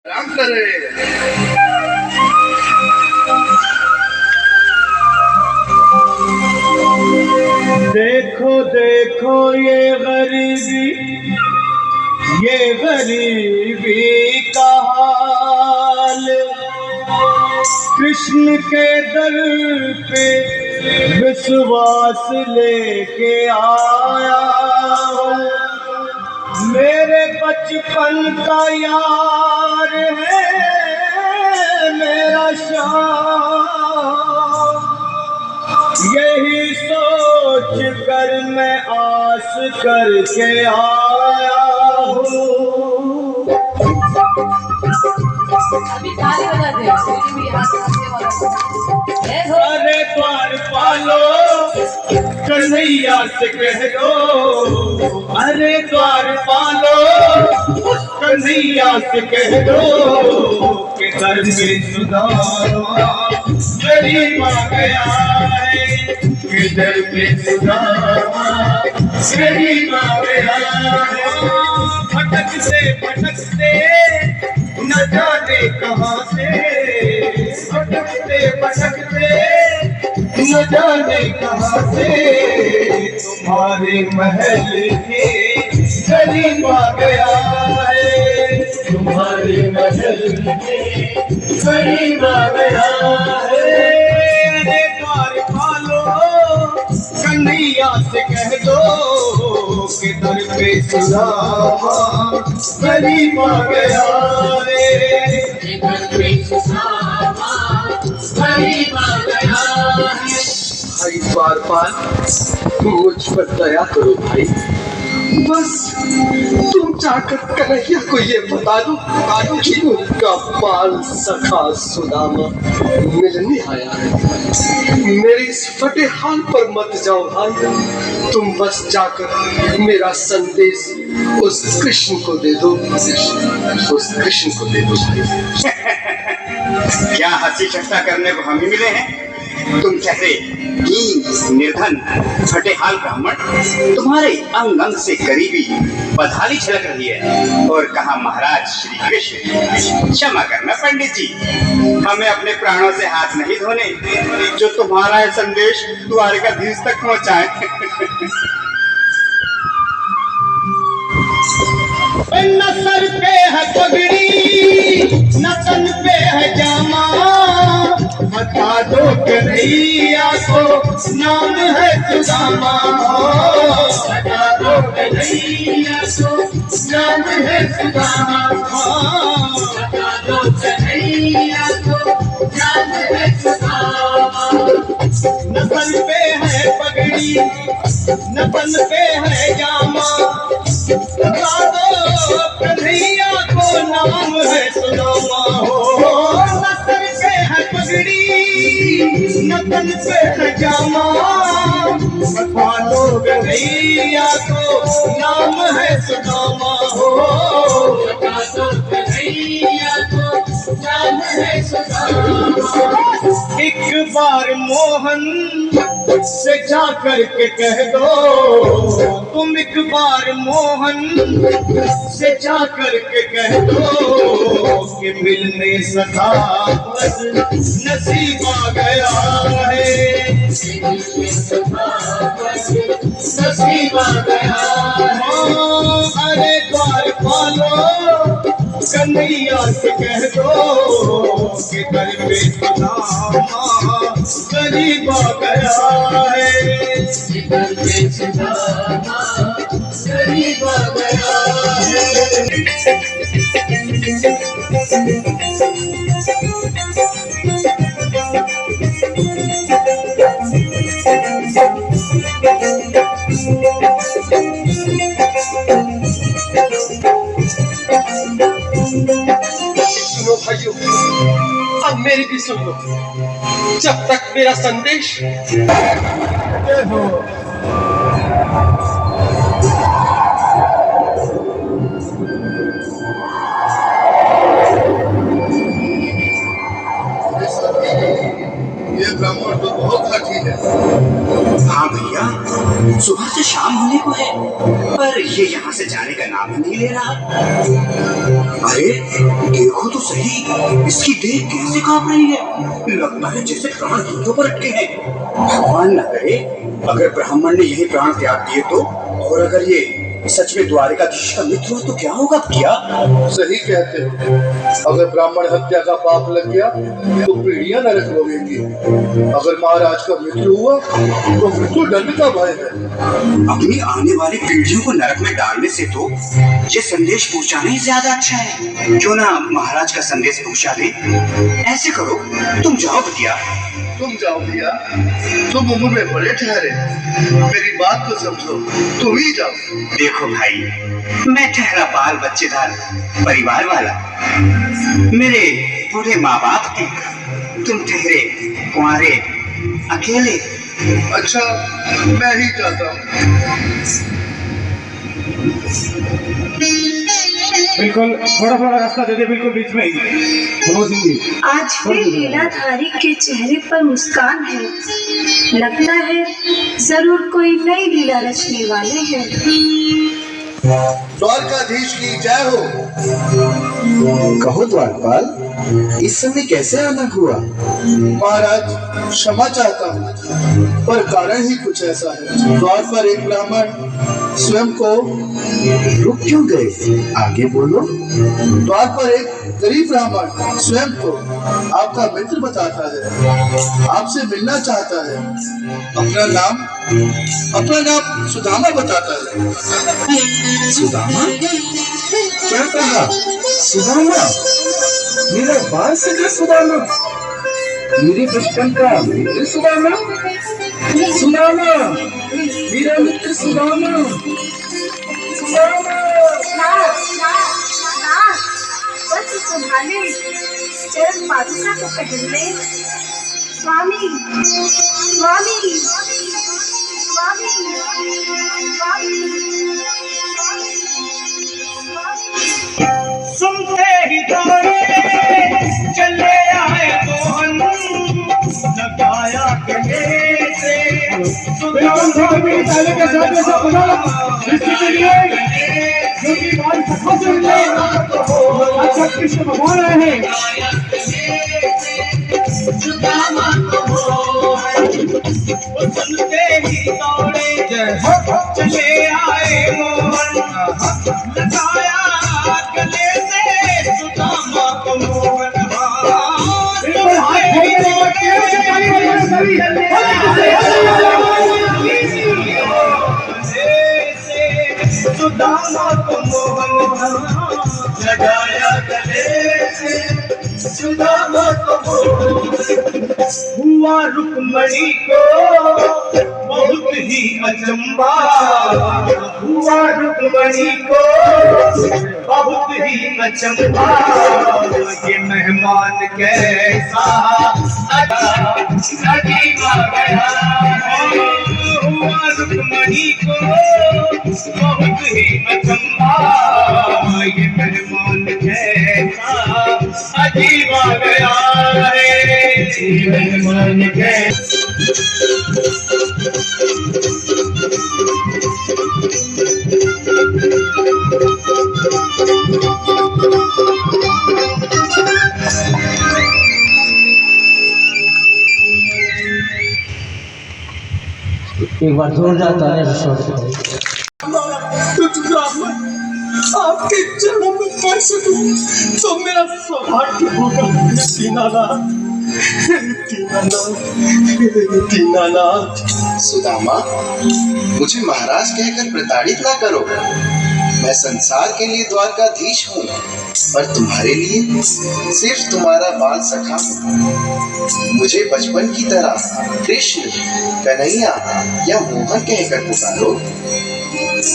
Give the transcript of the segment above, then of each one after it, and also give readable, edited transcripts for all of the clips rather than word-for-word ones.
राम करे। देखो देखो ये गरीबी का हाल। कृष्ण के दर पे विश्वास लेके आया हूँ। मेरे बचपन का यार है मेरा श्याम। यही सोच कर मैं आस करके आया हूँ। अरे द्वार पालो कन्हैया से कह दो। अरे द्वार पालो कन्हैया से कह दो कि घर में सुधारो गरीब आ गया है। कि घर में सुधारो गरीब आ गया है। भटकते न जाने कहाँ से, भटकते न जाने कहाँ से तुम्हारे महल के करीब आ गया है। तुम्हारे महल के करीब आ गया है। अरे द्वार पालो कन्हैया से कह दो कि दर पे सुदामा करीब आ गया है। दर पे सुदामा करीब आ गया है। भाई द्वारपाल, मुझ पर दया करो भाई। बस तुम जाकर कन्हैया को ये बता दो कि उनका बाल सखा सुदामा मिलने आया है। मेरे इस फटे हाल पर मत जाओ भाई। तुम बस जाकर मेरा संदेश उस कृष्ण को दे दो। उस कृष्ण को दे दो भाई। क्या हंसी ठट्टा करने को हम ही मिले हैं? तुम कहते कि निर्धन फटेहाल ब्राह्मण, तुम्हारे अंग अंग से गरीबी बदहाली छलक रही है। और कहा महाराज श्री कृष्ण। क्षमा करना पंडित जी, हमें अपने प्राणों से हाथ नहीं धोने जो तुम्हारा है संदेश द्वारकाधीश तक पहुंचाए। न सर पे है पगड़ी न तन पे है जामा। बता दो कन्हैया को नाम है सुदामा। बता दो कन्हैया को नाम है सुदामा। बता दो कन्हैया को नाम है सुदामा। न सर पे है पगड़ी न तन पे है जामा। बता दो कन्हैया को नाम है सुदामा। हो न सर पे है पगड़ी न तन पे है जामा। बता दो कन्हैया को नाम है सुदामा। हो बता दो कन्हैया को नाम है सुदामा। एक बार मोहन से जा करके कह दो। तुम एक बार मोहन से जा करके कह दो कि मिलने सखा बस नसीब आ गया है। नसीब आ गया है। अरे द्वार पालो कन्हैया से कह दो कि दर पे सुदामा करीब आ गया है। दर पे सुदामा करीब आ गया है। सुनो भाइयों, अब मेरी भी सुन लो। जब तक मेरा संदेश ये ब्राह्मण तो बहुत खाटी है। हाँ भैया, सुबह से शाम होने को है पर ये यहाँ से जाने का नाम ही नहीं ले रहा। अरे देखो तो सही, इसकी देह कैसे कांप रही है, लगता है जैसे प्राण हाथों पर अटके हैं। भगवान न करे अगर ब्राह्मण ने यही प्राण त्याग दिए तो, और अगर ये सच में द्वारिकाधीश का मित्र हो तो क्या होगा भैया? सही कहते हो, अगर ब्राह्मण हत्या का पाप लग गया तो पीढ़ियां नरक भोगेंगी। अगर महाराज का मित्र हुआ तो फिर तो दंड का भय है। अपनी आने वाली पीढ़ियों को नरक में डालने से तो ये संदेश पहुंचाना ही ज्यादा अच्छा है। क्यों ना महाराज का संदेश पहुंचा दे। ऐसे करो, तुम जाओ भैया। तुम जाओ भैया, तुम उम्र में बड़े ठहरे, मेरी बात को समझो, तुम ही जाओ। देखो भाई, मैं ठहरा बाल बच्चेदार परिवार वाला, मेरे बूढ़े माँ बाप थे, तुम ठहरे कुंवारे अकेले। अच्छा, मैं ही जाता हूँ। बिल्कुल थोड़ा रास्ता दे दे, बिल्कुल बीच में ही। आज फिर लीलाधारी के चेहरे पर मुस्कान है, लगता है जरूर कोई नई लीला रचने वाले हैं। द्वारकाधीश की जय हो। कहो द्वारपाल, इस समय कैसे आना हुआ? महाराज क्षमा चाहता हूँ, पर कारण ही कुछ ऐसा है। द्वार पर एक ब्राह्मण स्वयं को रुक क्यों गए? आगे बोलो। द्वार पर एक गरीब ब्राह्मण स्वयं को आपका मित्र बताता है, आपसे मिलना चाहता है। अपना नाम सुदामा बताता है। सुदामा? क्या कहा? सुदामा? मेरा बाल सगा सुदामा? मेरे बचपन का मित्र सुदामा? सुदामा, मेरा मित्र सुदामा। सुदामा। बस संभाले, चरण पादुका को पहन ले। स्वामी स्वामी स्वामी सुनते ही दौड़े चले आए मोहन, लगाया गले से कृष्ण भगवान आए हैं। सुनते ही दौड़े चले आए मोहन, लगाया गले से सुदामा को मोहन। सुदामा को मोहन लगाया गले से सुदामा को मोहन। हुआ रुक्मणी को बहुत ही अचंबा, हुआ रुक्मणी को बहुत ही अचंबा। ये मेहमान कैसा अजीब आ गया। हुआ रुक्मणी को बहुत ही अचंबा, ये मेहमान कैसा अजीब आ गया है। मेहमान कैसा एक बार जोरदार तालियां से कुछ ब्राह्मण आपके चरणों में पड़ सकूं तो मेरा सौभाग्य होगा। दीनानाथ, दीनानाथ, दीनानाथ। सुदामा, मुझे महाराज कहकर प्रताड़ित ना करो। मैं संसार के लिए द्वारकाधीश हूँ, पर तुम्हारे लिए सिर्फ तुम्हारा बाल सखा हूँ। मुझे बचपन की तरह कृष्ण, कन्हैया या मोहन कहकर पुकारो।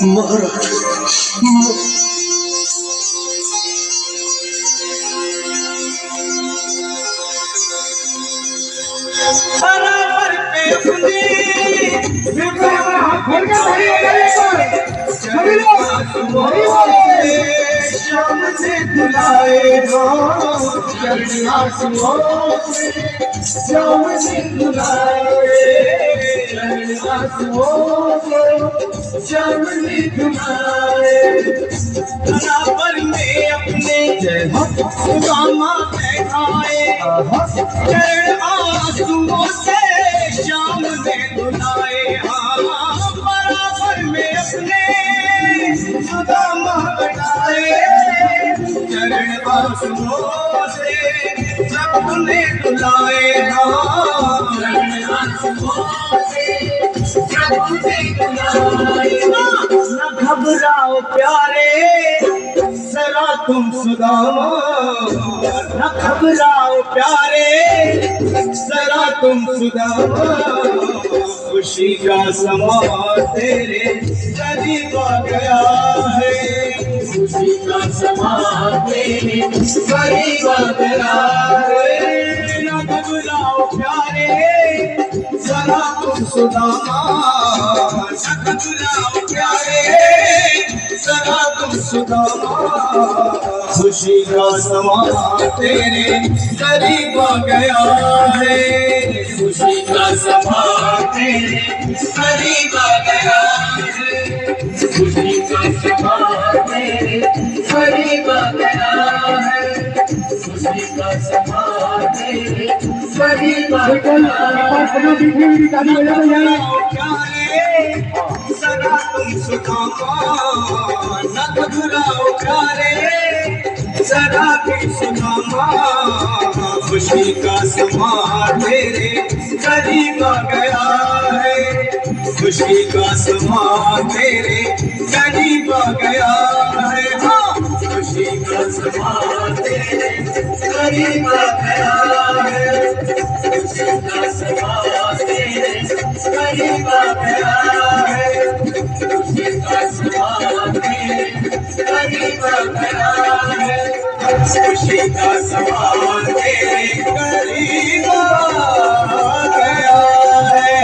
महाराज, बराबर पे बुंदी शाम से दिलाए चरण आंसुओं से श्यामली धुलाए, चरण आंसुओं से श्यामली धुलाए। बराबर में अपने सुदामा बैठाए, चरण आंसुओं से श्याम ने धुलाए। हाँ, बराबर में अपने सुदामा बैठाए, चरण आंसुओं से श्याम ने धुलाए। हाँ, चरण आंसुओं से श्याम ने धुलाए। न घबराओ प्यारे जरा तुम सुदामा, न घबराओ प्यारे जरा तुम सुदामा, खुशी का समा तेरे करीब आ गया है, खुशी का समा तेरे करीब आ गया है। न घबराओ प्यारे जरा तुम सुदामा, न घबराओ प्यारे जरा तुम सुदामा, खुशी का समा तेरे करीब आ गया है, खुशी का समा तेरे करीब आ गया है, खुशी का समा तेरे करीब आ गया है, खुशी का समा तेरे करीब आ गया है। सदा तुम सुदामा, न घबराओ प्यारे सदा तुम सुदामा, खुशी का समा तेरे करीब आ गया है, खुशी का समा तेरे करीब आ गया है। हाँ, खुशी का समा तेरे करीब आ गया है, खुशी का समा तेरे करीब आ गया है, खुशी का समा तेरे करीब आ गया है, खुशी का समा तेरे करीब आ गया है।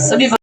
सभी